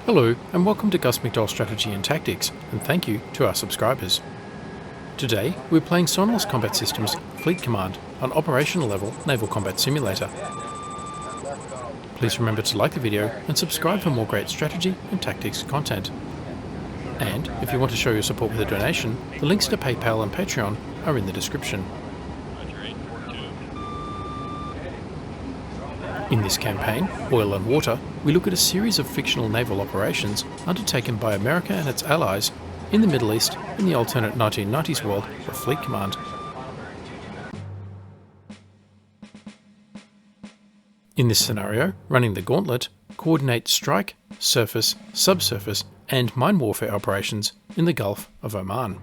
Hello and welcome to Gus McDowell Strategy and Tactics, and thank you to our subscribers. Today we're playing Sonalyst Combat Systems Fleet Command on operational level Naval Combat Simulator. Please remember to like the video and subscribe for more great strategy and tactics content. And if you want to show your support with a donation, the links to PayPal and Patreon are in the description. In this campaign, Oil and Water, we look at a series of fictional naval operations undertaken by America and its allies in the Middle East in the alternate 1990s world of Fleet Command. In this scenario, running the Gauntlet, coordinate strike, surface, subsurface and mine warfare operations in the Gulf of Oman.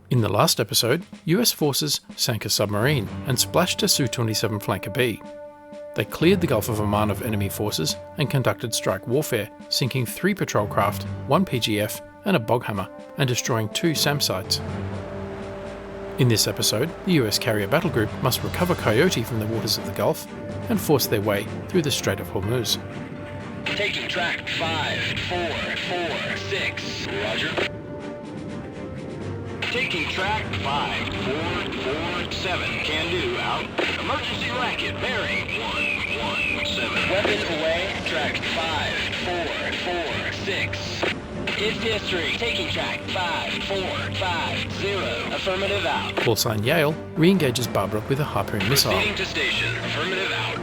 In the last episode, US forces sank a submarine and splashed a Su-27 Flanker B. They cleared the Gulf of Oman of enemy forces and conducted strike warfare, sinking 3 patrol craft, 1 PGF and a boghammer, and destroying 2 SAM sites. In this episode, the US carrier battle group must recover Coyote from the waters of the Gulf and force their way through the Strait of Hormuz. Taking track 5-4-4-6, roger. Taking track 5-4-4-7, can do, out. Emergency racket, bearing 1-1-7. Weapon away, track 5-4-4-6. Is history, taking track 5-4-5-0, affirmative out. Callsign Yale re-engages Barbara with a harpoon missile. Proceeding to station, affirmative out.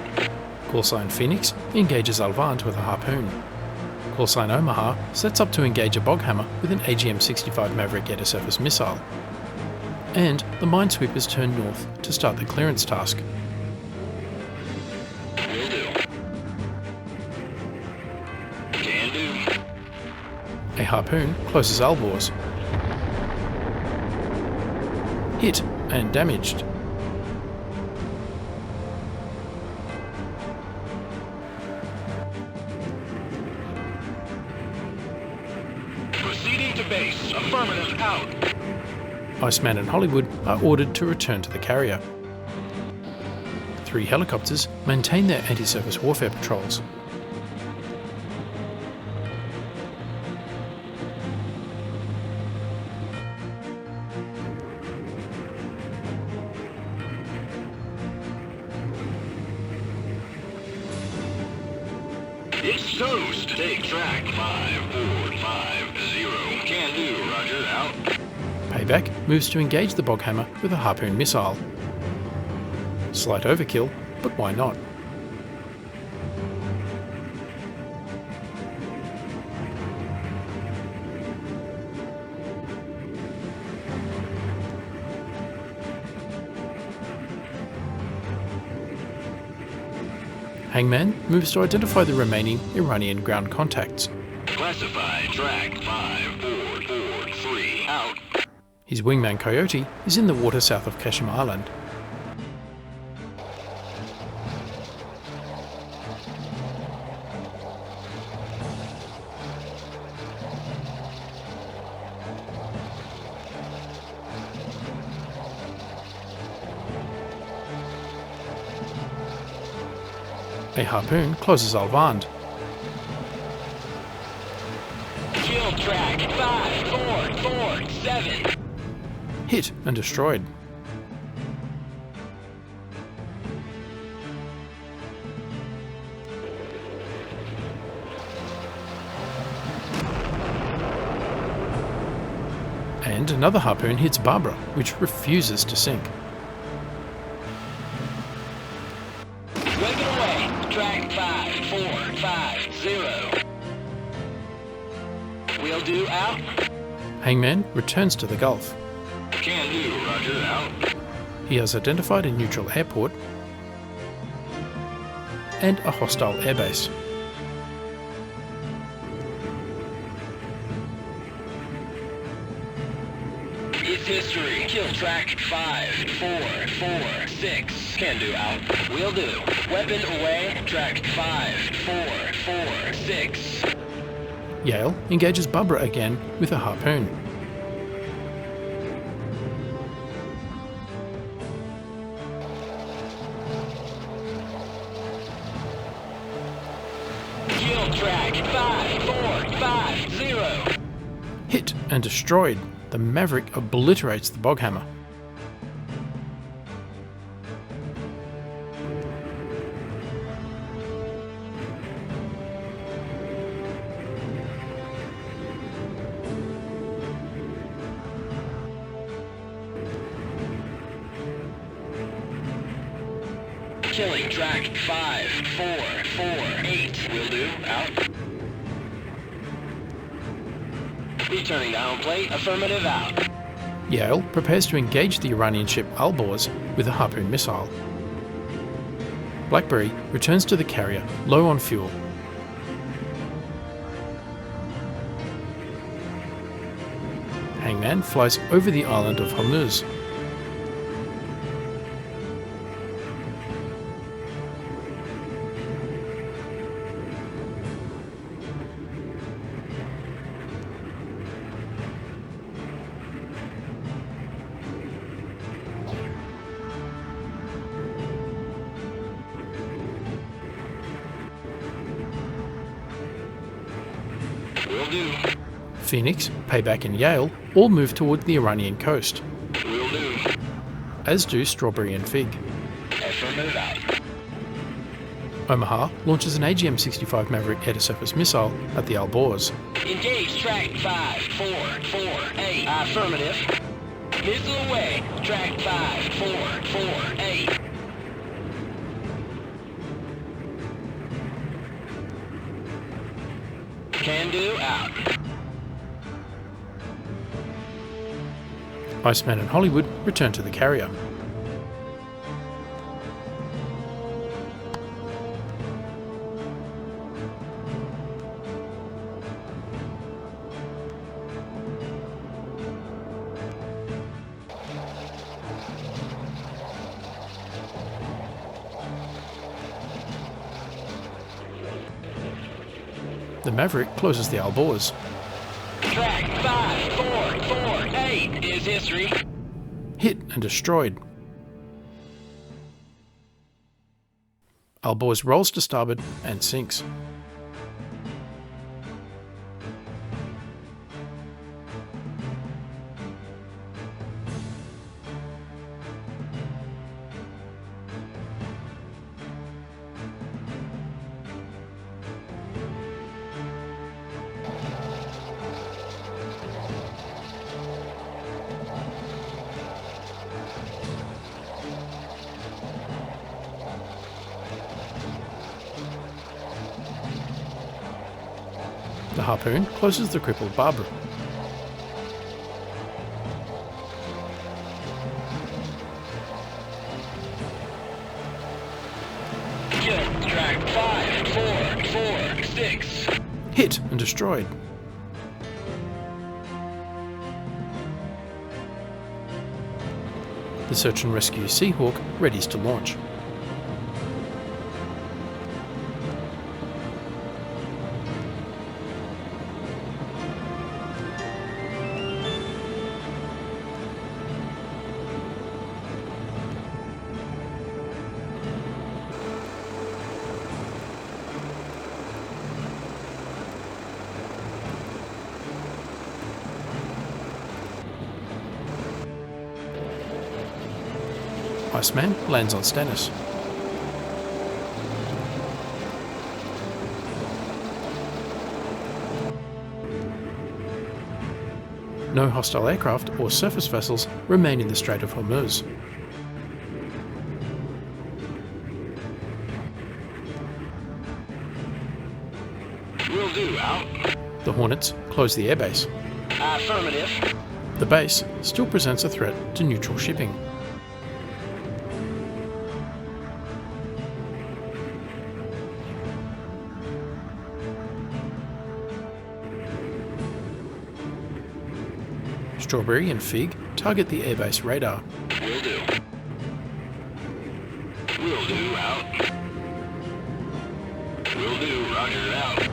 Callsign Phoenix engages Alvant with a harpoon. Callsign Omaha sets up to engage a boghammer with an AGM-65 Maverick air-to-surface missile. And the minesweepers turn north to start the clearance task. Will do. Can do. A harpoon closes Albors. Hit and damaged. Proceeding to base, affirmative out. Iceman and Hollywood are ordered to return to the carrier. 3 helicopters maintain their anti-surface warfare patrols. It's toast. Take track 5-4-5-0. Can do, roger, out. Payback moves to engage the boghammer with a harpoon missile. Slight overkill, but why not? Hangman moves to identify the remaining Iranian ground contacts. Classify track 5-4-4-3, out. His wingman Coyote is in the water south of Kashim Island. A harpoon closes Alvand. Kill track 5-4-4-7. Hit and destroyed. And another harpoon hits Barbara, which refuses to sink. Weapon away, track 5-4-5-0. Will do, out. Hangman returns to the Gulf. Can do, roger, out. He has identified a neutral airport and a hostile airbase. It's history. Kill track 5-4-4-6. Can do, out. Will do. Weapon away, track 5-4-4-6. Yale engages Barbara again with a harpoon. Kill track 5-4 Hit and destroyed. The Maverick obliterates the Boghammer. Killing track 5, 4, 4, 8. Will do. Out. Returning to home plate. Affirmative. Out. Yale prepares to engage the Iranian ship Alborz with a Harpoon missile. Blackberry returns to the carrier, low on fuel. Hangman flies over the island of Hormuz. Will do. Phoenix, Payback and Yale all move toward the Iranian coast, Will do. as do Strawberry and Fig. Affirmative. Out. Omaha launches an AGM-65 Maverick air-to-surface missile at the Alborz. Engage track 5, 4, 4, 8. Affirmative. Missile away. Track 5, 4, 4, 8. Can do. Out. Iceman and Hollywood return to the carrier. The Maverick closes the Alborz. Track 5, 4, 4, 8 is history. Hit and destroyed. Alborz rolls to starboard and sinks. The Harpoon closes the crippled Barbara. Kill track 5, 4, 4, 6. Hit and destroyed. The search and rescue Seahawk readies to launch. Iceman lands on Stennis. No hostile aircraft or surface vessels remain in the Strait of Hormuz. Will do. Out. The Hornets close the airbase. Affirmative. The base still presents a threat to neutral shipping. Strawberry and Fig target the airbase radar. Will do. Will do. Out. Will do. Roger. Out.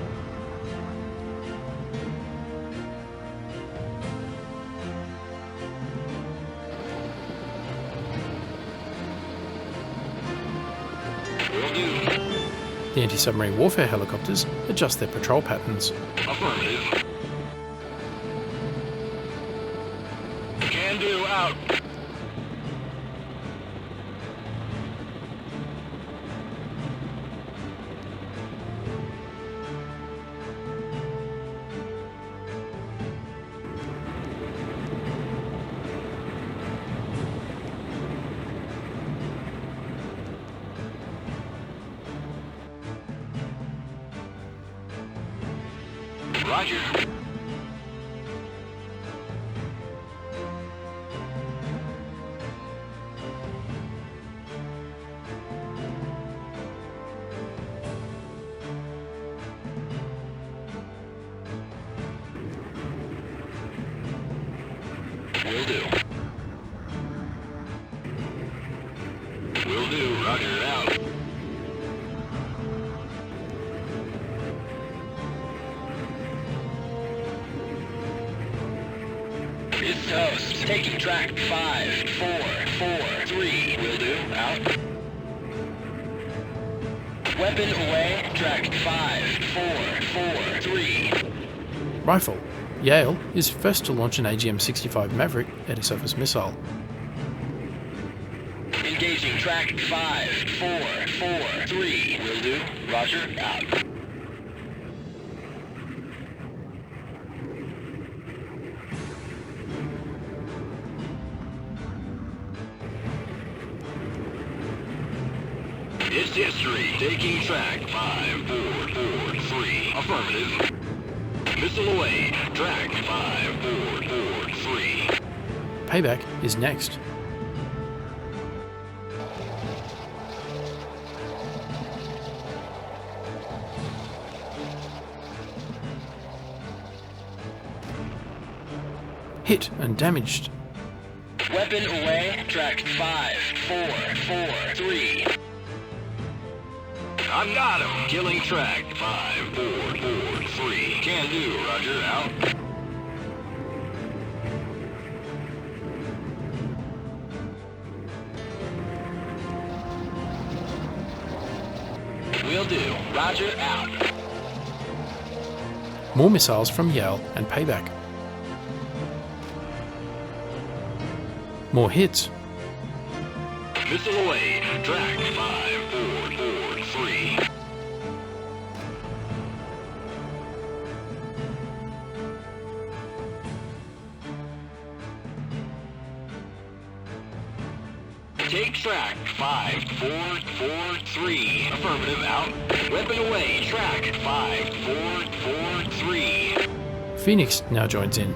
Will do. The anti-submarine warfare helicopters adjust their patrol patterns. Affirmative. Can do, out. Roger. Will do. Will do, roger, out. It's toast. Taking track 5, 4, 4, 3. Will do, out. Weapon away, track 5, 4, 4, 3. Rifle. Yale is first to launch an AGM-65 Maverick air-to-surface missile. Engaging track 5, 4, 4, 3. Will do, roger, out. It's history. Taking track 5, 4, 4, 3. Affirmative. Missile away. Track 5, 4, 4, 3. Payback is next. Hit and damaged. Weapon away. Track 5, 4, 4, 3. I've got him. Killing track 5, 4, 4, 3. Can do, roger, out. Will do, roger, out. More missiles from Yale and Payback. More hits. Missile away, track 5, 4, 4, 3. Take track 5, 4, 4, 3. Affirmative, out. Weapon away, track 5, 4, 4, 3. Phoenix now joins in.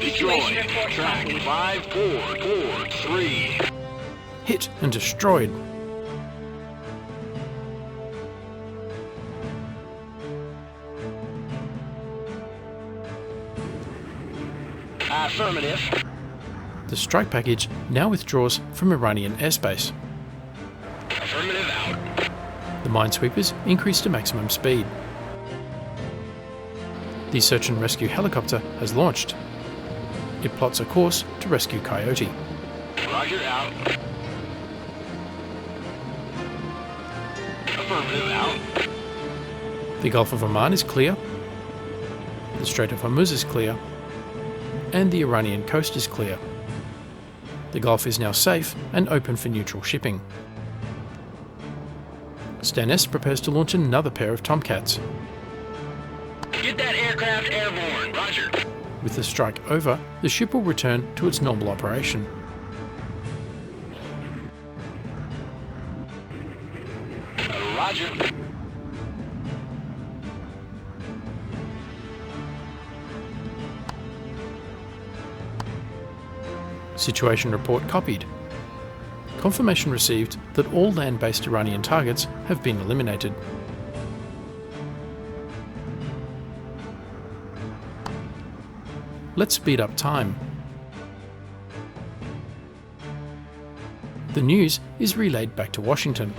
Destroyed. Track 5, 4, 4, 3. Hit and destroyed. Affirmative. The strike package now withdraws from Iranian airspace. Affirmative, out. The minesweepers increase to maximum speed. The search and rescue helicopter has launched. It plots a course to rescue Coyote. Roger, out. Affirmative, out. The Gulf of Oman is clear. The Strait of Hormuz is clear. And the Iranian coast is clear. The Gulf is now safe and open for neutral shipping. Sonalyst prepares to launch another pair of Tomcats. Get that aircraft airborne, roger. With the strike over, the ship will return to its normal operation. Roger. Situation report copied. Confirmation received that all land-based Iranian targets have been eliminated. Let's speed up time. The news is relayed back to Washington.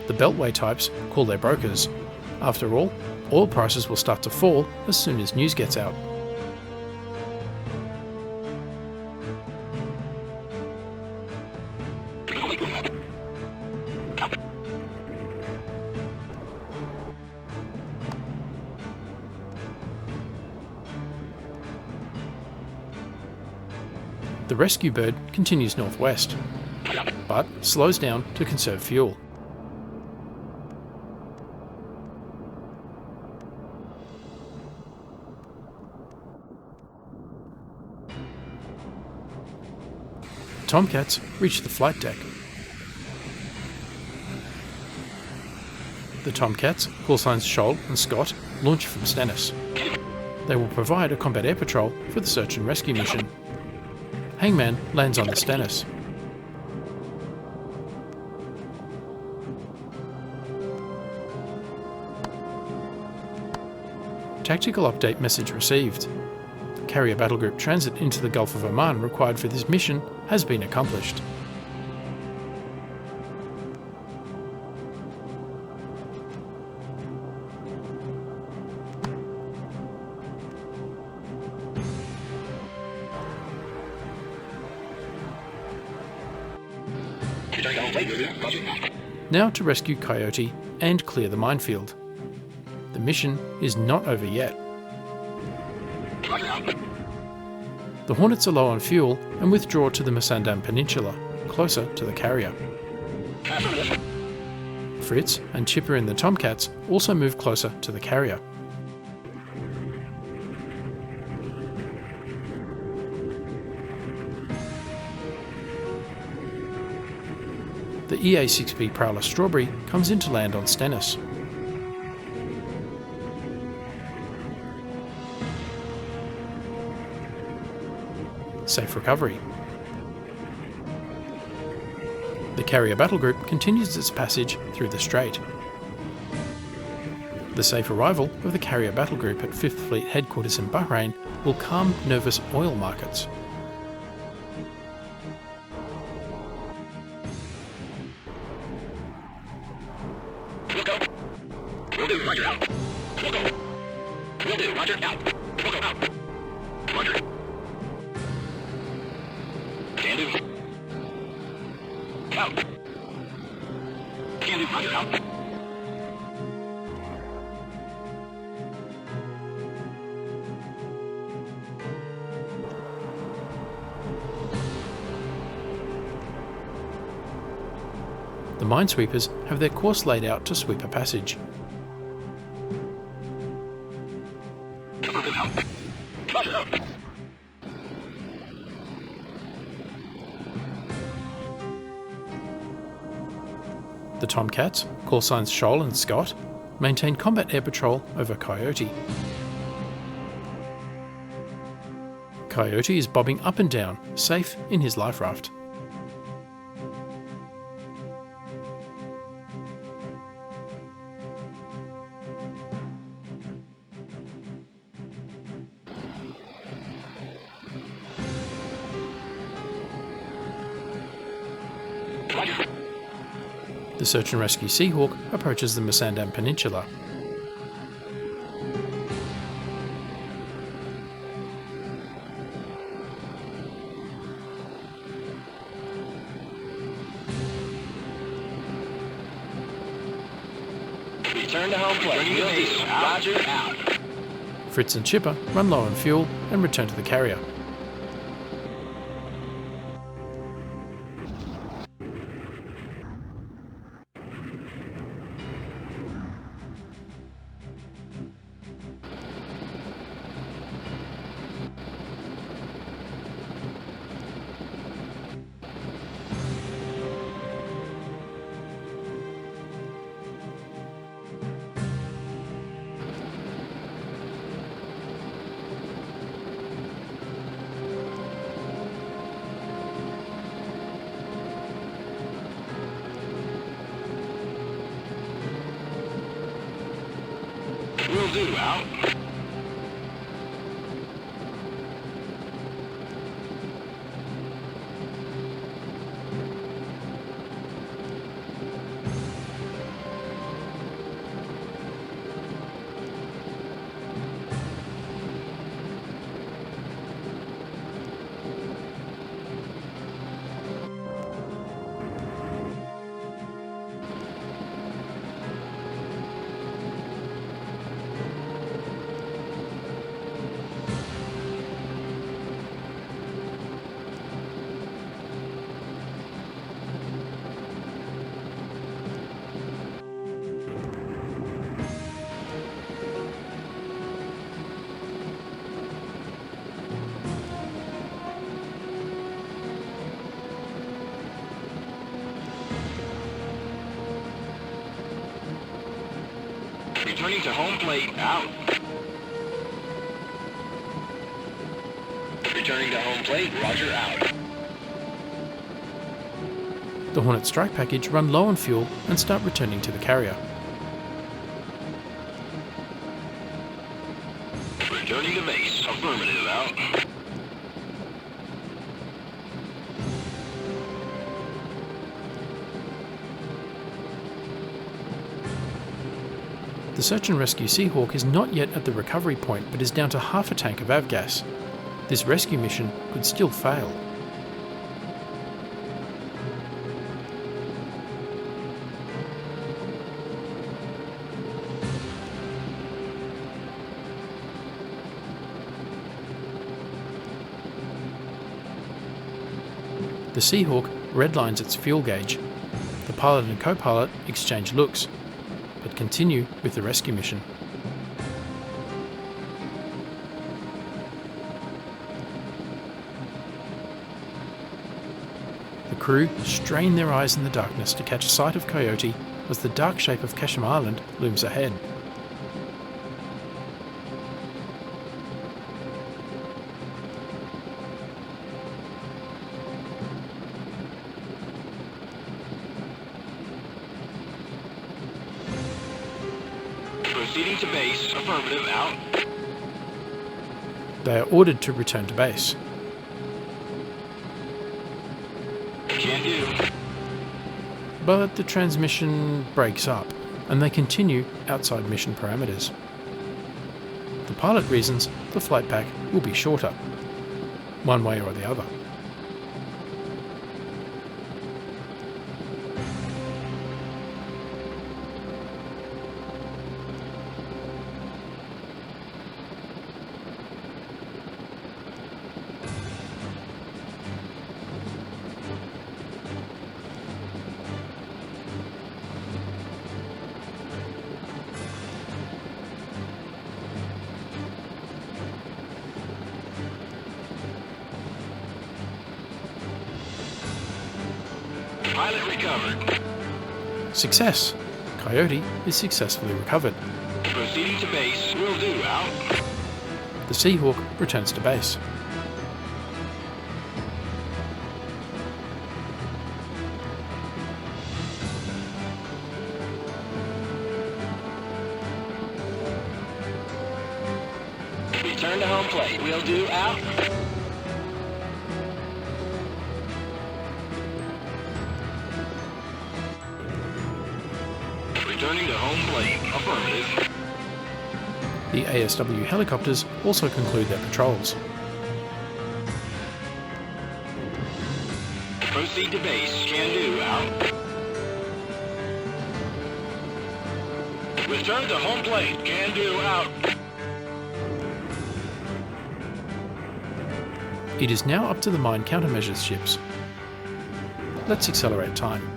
The Beltway types call their brokers. After all, oil prices will start to fall as soon as news gets out. The rescue bird continues northwest, but slows down to conserve fuel. Tomcats reach the flight deck. The Tomcats, callsigns Scholl and Scott, launch from Stennis. They will provide a combat air patrol for the search and rescue mission. Hangman lands on the Stennis. Tactical update message received. Carrier battle group transit into the Gulf of Oman required for this mission has been accomplished. Now to rescue Coyote and clear the minefield. The mission is not over yet. The Hornets are low on fuel and withdraw to the Masandam Peninsula, closer to the carrier. Fritz and Chipper in the Tomcats also move closer to the carrier. The EA-6B Prowler Strawberry comes into land on Stennis. Safe recovery. The carrier battle group continues its passage through the strait. The safe arrival of the carrier battle group at 5th Fleet headquarters in Bahrain will calm nervous oil markets. Roger, out. Will do, Roger, out. Out. Roger. Can do. Out. Can do, Roger, out. The minesweepers have their course laid out to sweep a passage. The Tomcats, callsigns Scholl and Scott, maintain combat air patrol over Coyote. Coyote is bobbing up and down, safe in his life raft. The search and rescue Seahawk approaches the Masandam Peninsula. Return to home plate. Roger, out. Fritz and Chipper run low on fuel and return to the carrier. Will do, out. Returning to home plate, out. Returning to home plate, roger, out. The Hornet strike package run low on fuel and start returning to the carrier. Returning to base, affirmative, out. The search and rescue Seahawk is not yet at the recovery point but is down to half a tank of avgas. This rescue mission could still fail. The Seahawk redlines its fuel gauge. The pilot and co-pilot exchange looks, but continue with the rescue mission. The crew strain their eyes in the darkness to catch sight of Coyote as the dark shape of Kesham Island looms ahead. Proceeding to base, affirmative, out. They are ordered to return to base. Can do. But the transmission breaks up, and they continue outside mission parameters. The pilot reasons the flight pack will be shorter, one way or the other. Pilot recovered. Success! Coyote is successfully recovered. Proceeding to base, will do, out. The Seahawk returns to base. Return to home plate, will do, out. Returning to home plate, affirmative. The ASW helicopters also conclude their patrols. Proceed to base, can do, out. Return to home plate, can do, out. It is now up to the mine countermeasures ships. Let's accelerate time.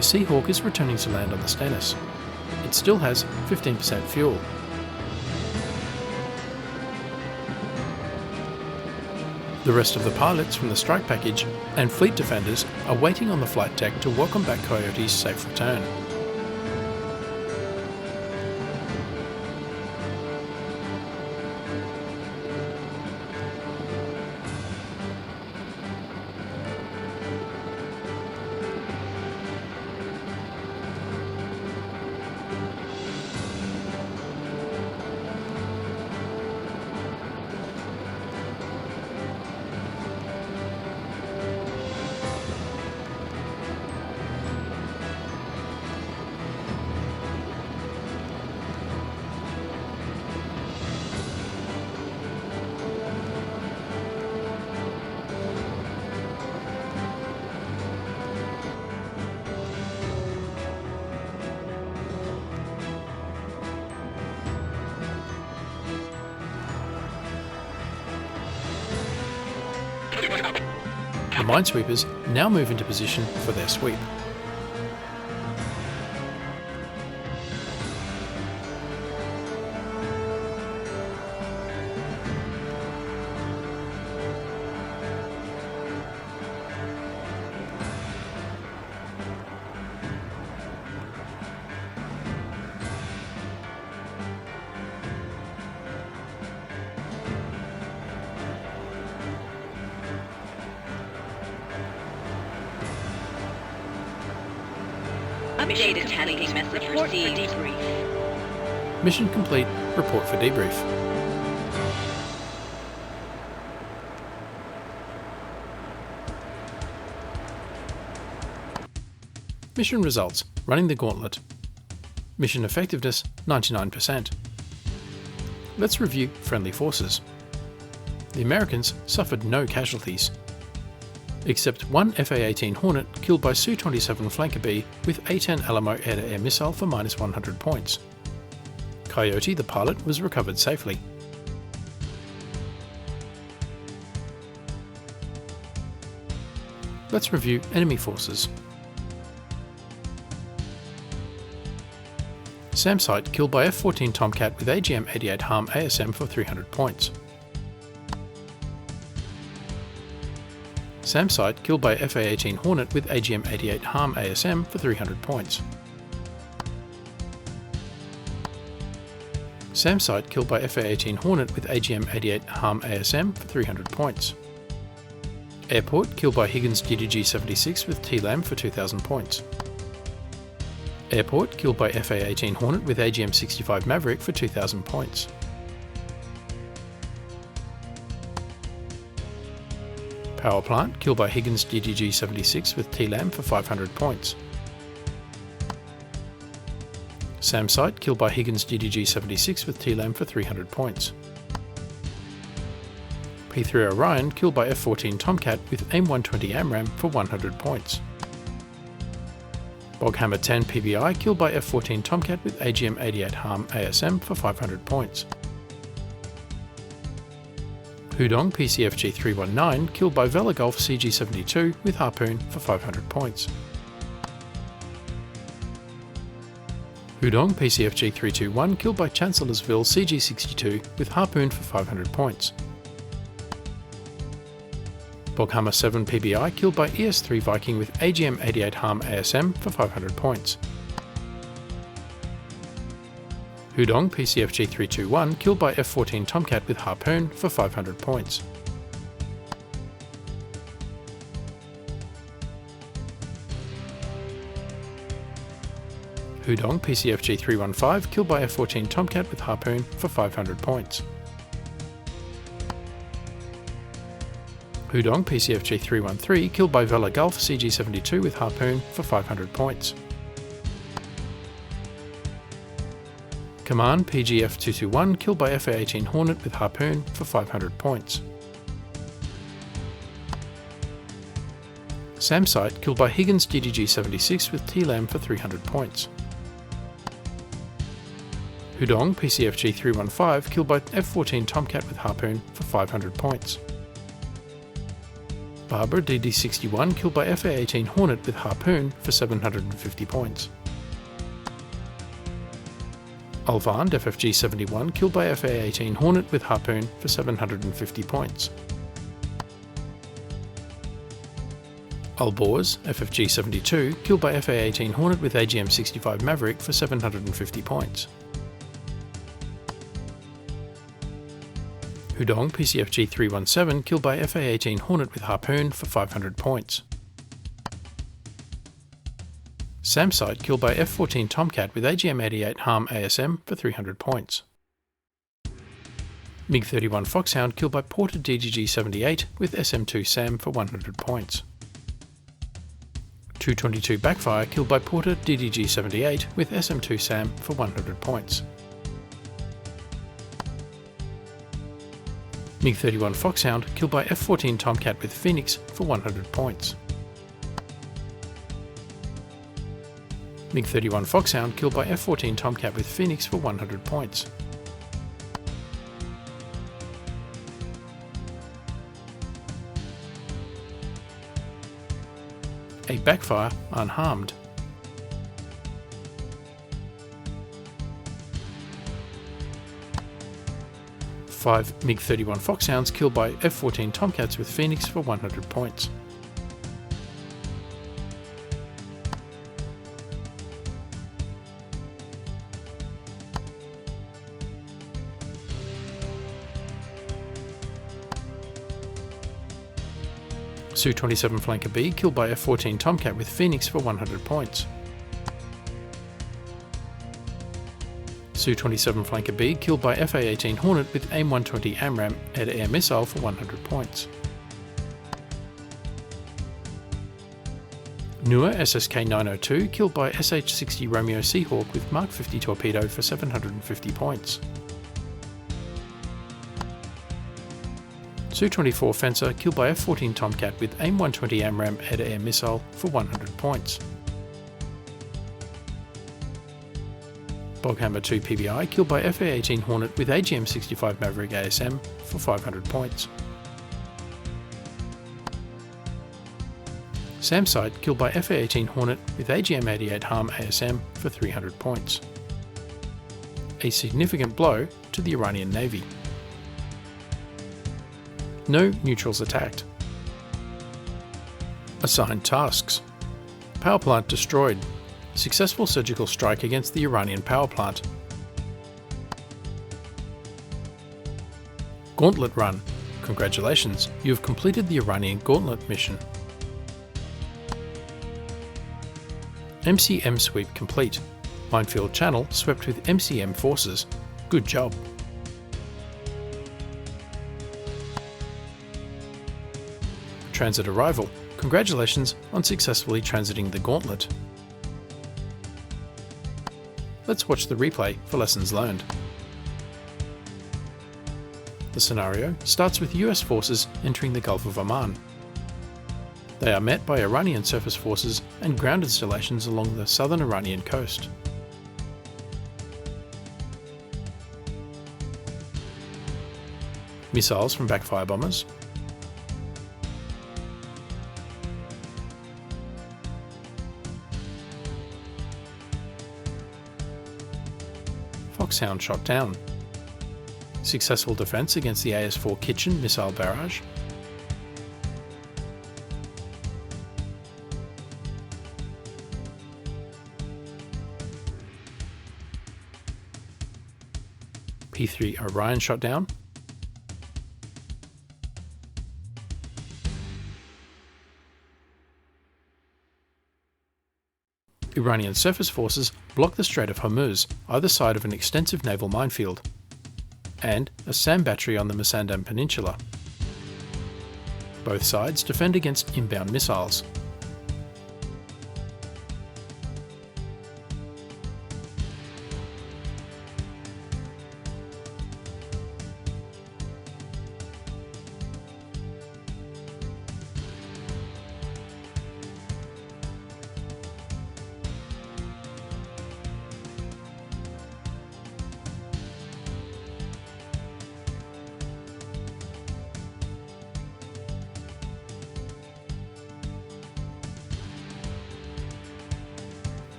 The Seahawk is returning to land on the Stennis. It still has 15% fuel. The rest of the pilots from the strike package and fleet defenders are waiting on the flight deck to welcome back Coyote's safe return. The minesweepers now move into position for their sweep. Updated tanking message received. Debrief. Mission complete. Report for debrief. Mission results. Running the Gauntlet. Mission effectiveness 99%. Let's review friendly forces. The Americans suffered no casualties, except one FA-18 Hornet killed by Su-27 Flanker B with A-10 Alamo air-to-air missile for minus 100 points. Coyote, the pilot, was recovered safely. Let's review enemy forces. SAMsite killed by F-14 Tomcat with AGM-88 Harm ASM for 300 points. SAMsite killed by FA-18 Hornet with AGM-88 Harm ASM for 300 points. SAMsite killed by FA-18 Hornet with AGM-88 Harm ASM for 300 points. Airport killed by Higgins GDG-76 with TLAM for 2000 points. Airport killed by FA-18 Hornet with AGM-65 Maverick for 2000 points. Power plant killed by Higgins GDG-76 with TLAM for 500 points. SAMsite killed by Higgins GDG-76 with TLAM for 300 points. P3 Orion killed by F-14 Tomcat with AIM-120 AMRAAM for 100 points. Boghammer 10 PBI killed by F-14 Tomcat with AGM-88 Harm ASM for 500 points. Hudong PCFG 319 killed by Vela Gulf CG-72 with Harpoon for 500 points. Hudong PCFG 321 killed by Chancellorsville CG-62 with Harpoon for 500 points. Boghammer 7 PBI killed by ES-3 Viking with AGM-88 Harm ASM for 500 points. Hudong PCFG 321 killed by F-14 Tomcat with Harpoon for 500 points. Hudong PCFG 315 killed by F-14 Tomcat with Harpoon for 500 points. Hudong PCFG 313 killed by Vela Gulf CG-72 with Harpoon for 500 points. Command PGF 221 killed by FA-18 Hornet with Harpoon for 500 points. SAMsite killed by Higgins GDG-76 with TLAM for 300 points. Hudong PCFG 315 killed by F-14 Tomcat with Harpoon for 500 points. Barbara DD-61 killed by FA-18 Hornet with Harpoon for 750 points. Alvand FFG-71 killed by FA-18 Hornet with Harpoon for 750 points. Alborz FFG-72 killed by FA-18 Hornet with AGM-65 Maverick for 750 points. Hudong PCFG-317 killed by FA-18 Hornet with Harpoon for 500 points. Samsite killed by F-14 Tomcat with AGM-88 Harm ASM for 300 points. MiG-31 Foxhound killed by Porter DGG-78 with SM-2 SAM for 100 points. 222 Backfire killed by Porter DDG-78 with SM-2 SAM for 100 points. MiG-31 Foxhound killed by F-14 Tomcat with Phoenix for 100 points. MiG-31 Foxhound killed by F-14 Tomcat with Phoenix for 100 points. A Backfire unharmed. Five MiG-31 Foxhounds killed by F-14 Tomcats with Phoenix for 100 points. Su-27 Flanker B killed by F-14 Tomcat with Phoenix for 100 points. Su-27 Flanker B killed by FA-18 Hornet with AIM-120 AMRAAM air-to-air missile for 100 points. Nua SSK-902 killed by SH-60 Romeo Seahawk with Mark 50 torpedo for 750 points. Su-24 Fencer killed by F-14 Tomcat with AIM-120 AMRAAM air-to-air missile for 100 points. Boghammer 2 PBI killed by FA-18 Hornet with AGM-65 Maverick ASM for 500 points. Samsite killed by FA-18 Hornet with AGM-88 Harm ASM for 300 points. A significant blow to the Iranian Navy. No neutrals attacked. Assigned tasks. Power plant destroyed. Successful surgical strike against the Iranian power plant. Gauntlet run. Congratulations, you have completed the Iranian Gauntlet mission. MCM sweep complete. Minefield channel swept with MCM forces. Good job. Transit arrival. Congratulations on successfully transiting the Gauntlet. Let's watch the replay for lessons learned. The scenario starts with US forces entering the Gulf of Oman. They are met by Iranian surface forces and ground installations along the southern Iranian coast. Missiles from backfire bombers. Foxhound shot down. Successful defense against the AS-4 Kitchen missile barrage. P-3 Orion shot down. Iranian surface forces block the Strait of Hormuz, either side of an extensive naval minefield, and a SAM battery on the Musandam Peninsula. Both sides defend against inbound missiles.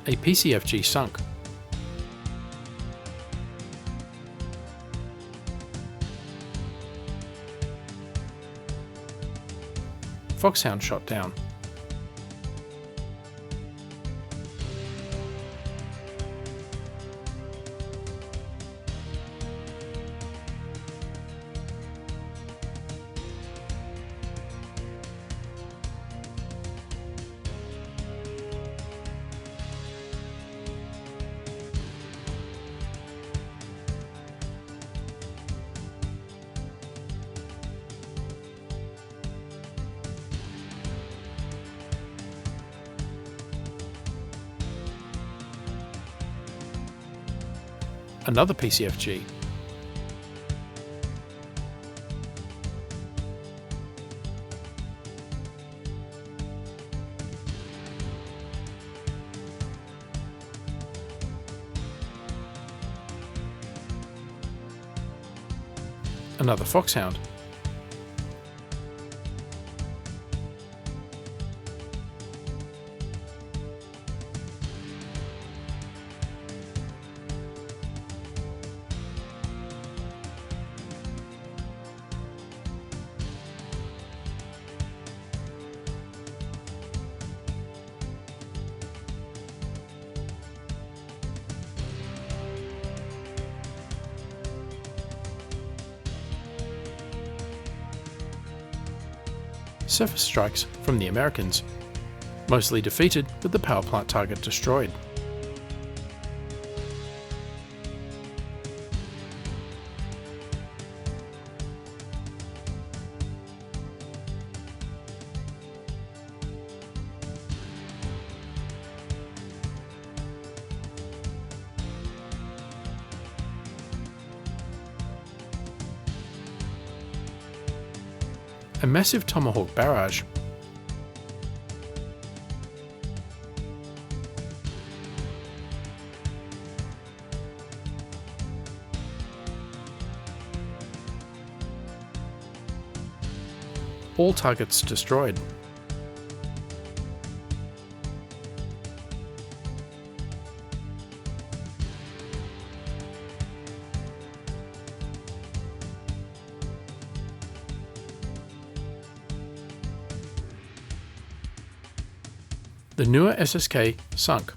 A PCFG sunk. Foxhound shot down. Another PCFG. Another Foxhound. Surface strikes from the Americans, mostly defeated with the power plant target destroyed. A massive Tomahawk barrage. All targets destroyed. The newer SSK sunk.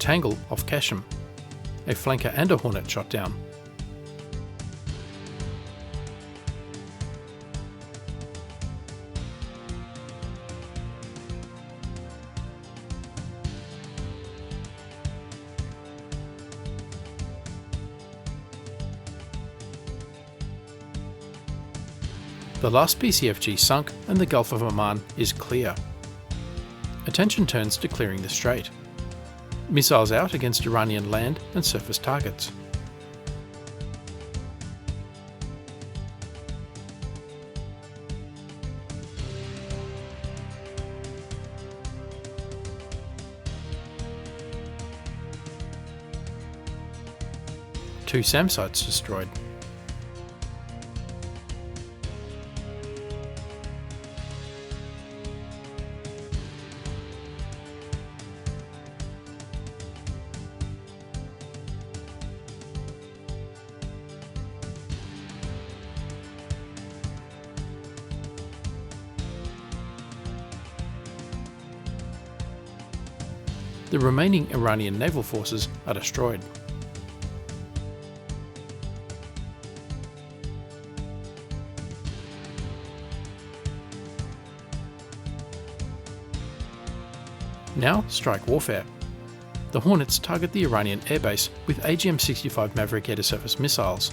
Tangle off Kesham. A flanker and a Hornet shot down. The last PCFG sunk and the Gulf of Oman is clear. Attention turns to clearing the strait. Missiles out against Iranian land and surface targets. Two SAM sites destroyed. The remaining Iranian naval forces are destroyed. Now strike warfare. The Hornets target the Iranian airbase with AGM-65 Maverick air-to-surface missiles.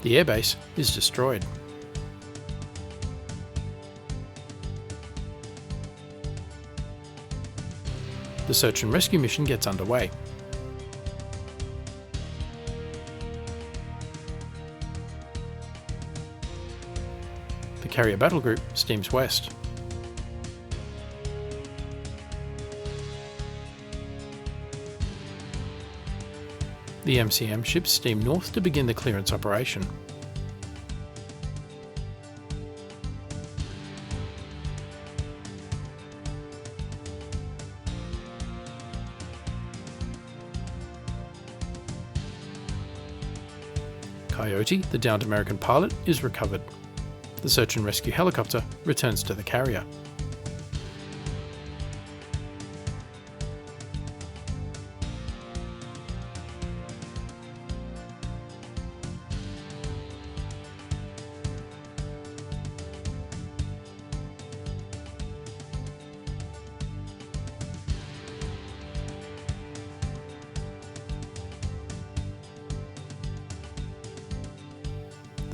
The airbase is destroyed. The search and rescue mission gets underway. The carrier battle group steams west. The MCM ships steam north to begin the clearance operation. Coyote, the downed American pilot, is recovered. The search and rescue helicopter returns to the carrier.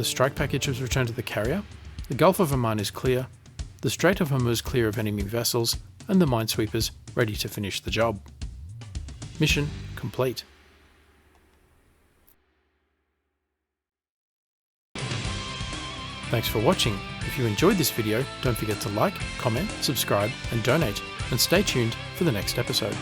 The strike package has returned to the carrier, the Gulf of Oman is clear, the Strait of Hormuz clear of enemy vessels, and the minesweepers ready to finish the job. Mission complete. Thanks for watching. If you enjoyed this video, don't forget to like, comment, subscribe, and donate, and stay tuned for the next episode.